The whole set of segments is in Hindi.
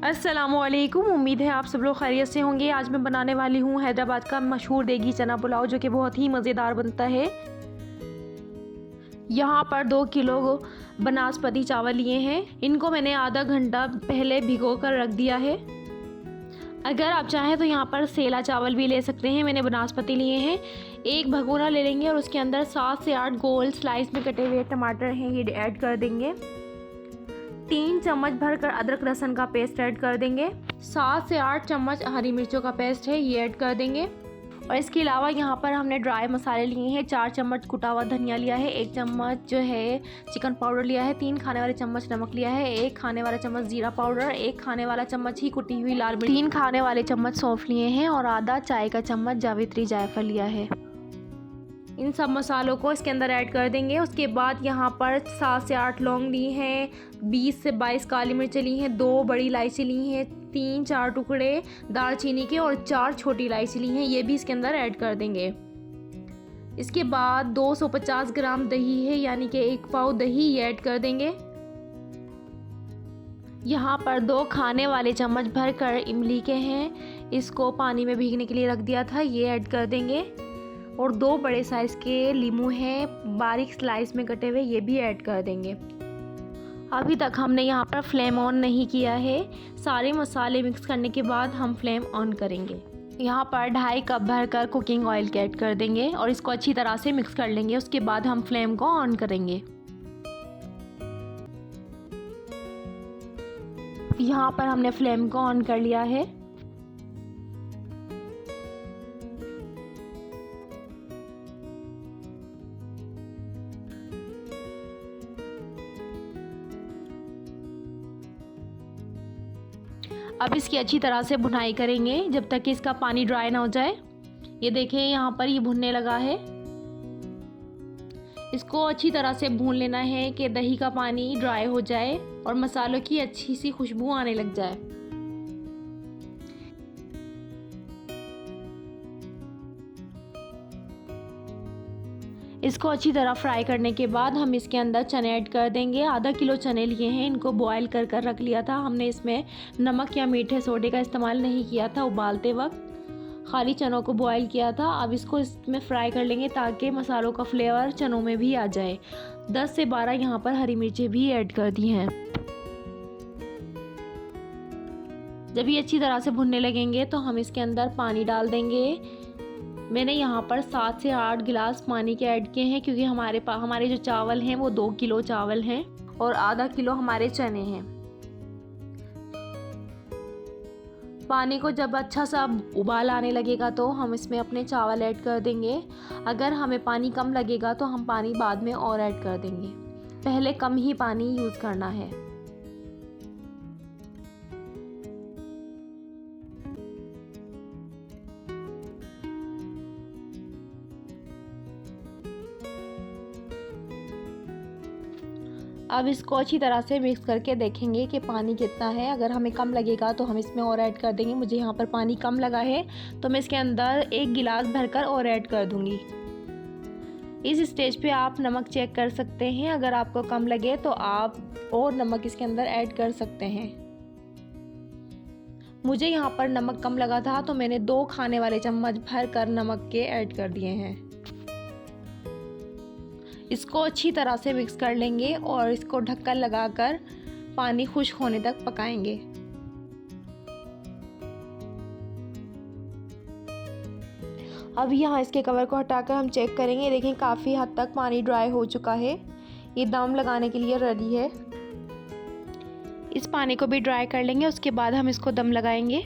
अस्सलामुअलैकुम। उम्मीद है आप सब लोग खैरियत से होंगे। आज मैं बनाने वाली हूँ हैदराबाद का मशहूर देगी चना पुलाव, जो कि बहुत ही मज़ेदार बनता है। यहाँ पर 2 किलो बनास्पति चावल लिए हैं। इनको मैंने आधा घंटा पहले भिगो कर रख दिया है। अगर आप चाहें तो यहाँ पर सेला चावल भी ले सकते हैं। मैंने बनास्पति लिए हैं। एक भगोना ले लेंगे और उसके अंदर 7 से 8 गोल स्लाइस में कटे हुए टमाटर हैं, ये ऐड कर देंगे। 3 चम्मच भरकर अदरक लहसुन का पेस्ट ऐड कर देंगे। 7 से 8 चम्मच हरी मिर्चों का पेस्ट है, ये ऐड कर देंगे। और इसके अलावा यहाँ पर हमने ड्राई मसाले लिए हैं। 4 चम्मच कुटा हुआ धनिया लिया है, 1 चम्मच जो है चिकन पाउडर लिया है, 3 खाने वाले चम्मच नमक लिया है, 1 खाने वाला चम्मच जीरा पाउडर, 1 खाने वाला चम्मच ही कुटी हुई लाल मिर्च, 3 खाने वाले चम्मच सौंफ लिए हैं और आधा चाय का चम्मच जावित्री जायफल लिया है। इन सब मसालों को इसके अंदर ऐड कर देंगे। उसके बाद यहाँ पर 7 से 8 लौंग ली हैं, 20 से 22 काली मिर्च ली हैं, 2 बड़ी इलायची ली हैं, 3-4 टुकड़े दालचीनी के और 4 छोटी इलायची ली हैं, ये भी इसके अंदर ऐड कर देंगे। इसके बाद 250 ग्राम दही है, यानी कि 1 पाव दही, ये ऐड कर देंगे। यहाँ पर 2 खाने वाले चम्मच भरकर इमली के हैं, इसको पानी में भीगने के लिए रख दिया था, ये ऐड कर देंगे। और 2 बड़े साइज़ के लीमू हैं, बारीक स्लाइस में कटे हुए, ये भी ऐड कर देंगे। अभी तक हमने यहाँ पर फ्लेम ऑन नहीं किया है। सारे मसाले मिक्स करने के बाद हम फ्लेम ऑन करेंगे। यहाँ पर 2.5 कप भरकर कुकिंग ऑयल के ऐड कर देंगे और इसको अच्छी तरह से मिक्स कर लेंगे। उसके बाद हम फ्लेम को ऑन करेंगे। यहाँ पर हमने फ्लेम को ऑन कर लिया है। अब इसकी अच्छी तरह से भुनाई करेंगे जब तक कि इसका पानी ड्राई ना हो जाए। ये देखें, यहाँ पर ये भुनने लगा है। इसको अच्छी तरह से भून लेना है कि दही का पानी ड्राई हो जाए और मसालों की अच्छी सी खुशबू आने लग जाए। इसको अच्छी तरह फ्राई करने के बाद हम इसके अंदर चने ऐड कर देंगे। आधा किलो चने लिए हैं, इनको बॉईल कर कर रख लिया था। हमने इसमें नमक या मीठे सोडे का इस्तेमाल नहीं किया था उबालते वक्त, खाली चनों को बॉईल किया था। अब इसको इसमें फ्राई कर लेंगे ताकि मसालों का फ्लेवर चनों में भी आ जाए। 10 से 12 यहाँ पर हरी मिर्चें भी ऐड कर दी हैं। जब ये अच्छी तरह से भुनने लगेंगे तो हम इसके अंदर पानी डाल देंगे। मैंने यहाँ पर 7 से 8 गिलास पानी के ऐड किए हैं, क्योंकि हमारे जो चावल हैं वो 2 किलो चावल हैं और आधा किलो हमारे चने हैं। पानी को जब अच्छा सा उबाल आने लगेगा तो हम इसमें अपने चावल ऐड कर देंगे। अगर हमें पानी कम लगेगा तो हम पानी बाद में और ऐड कर देंगे। पहले कम ही पानी यूज़ करना है। अब इसको अच्छी तरह से मिक्स करके देखेंगे कि पानी कितना है। अगर हमें कम लगेगा तो हम इसमें और ऐड कर देंगे। मुझे यहाँ पर पानी कम लगा है तो मैं इसके अंदर 1 गिलास भरकर और ऐड कर दूँगी। इस स्टेज पे आप नमक चेक कर सकते हैं। अगर आपको कम लगे तो आप और नमक इसके अंदर ऐड कर सकते हैं। मुझे यहाँ पर नमक कम लगा था तो मैंने 2 खाने वाले चम्मच भरकर नमक के ऐड कर दिए हैं। इसको अच्छी तरह से मिक्स कर लेंगे और इसको ढक्कन लगाकर पानी खुश्क होने तक पकाएंगे। अब यहाँ इसके कवर को हटाकर हम चेक करेंगे। देखें, काफ़ी हद तक पानी ड्राई हो चुका है। ये दम लगाने के लिए रेडी है। इस पानी को भी ड्राई कर लेंगे, उसके बाद हम इसको दम लगाएंगे।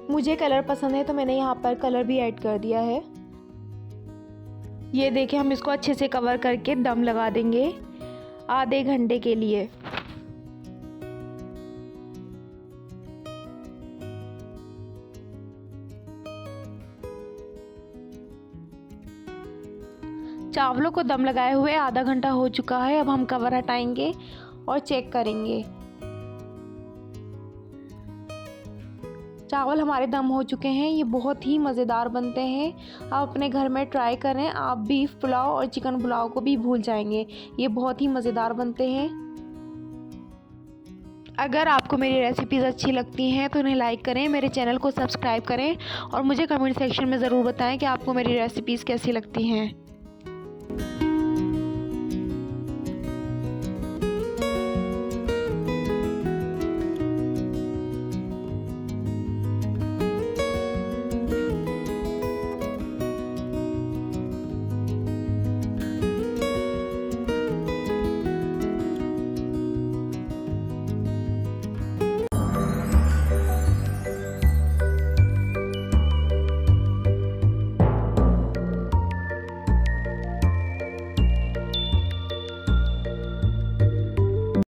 मुझे कलर पसंद है तो मैंने यहाँ पर कलर भी ऐड कर दिया है। ये देखें, हम इसको अच्छे से कवर करके दम लगा देंगे आधे घंटे के लिए। चावलों को दम लगाए हुए आधा घंटा हो चुका है। अब हम कवर हटाएंगे और चेक करेंगे। चावल हमारे दम हो चुके हैं। ये बहुत ही मज़ेदार बनते हैं। आप अपने घर में ट्राई करें। आप बीफ पुलाव और चिकन पुलाव को भी भूल जाएंगे। ये बहुत ही मज़ेदार बनते हैं। अगर आपको मेरी रेसिपीज़ अच्छी लगती हैं तो इन्हें लाइक करें, मेरे चैनल को सब्सक्राइब करें और मुझे कमेंट सेक्शन में ज़रूर बताएं कि आपको मेरी रेसिपीज़ कैसी लगती हैं।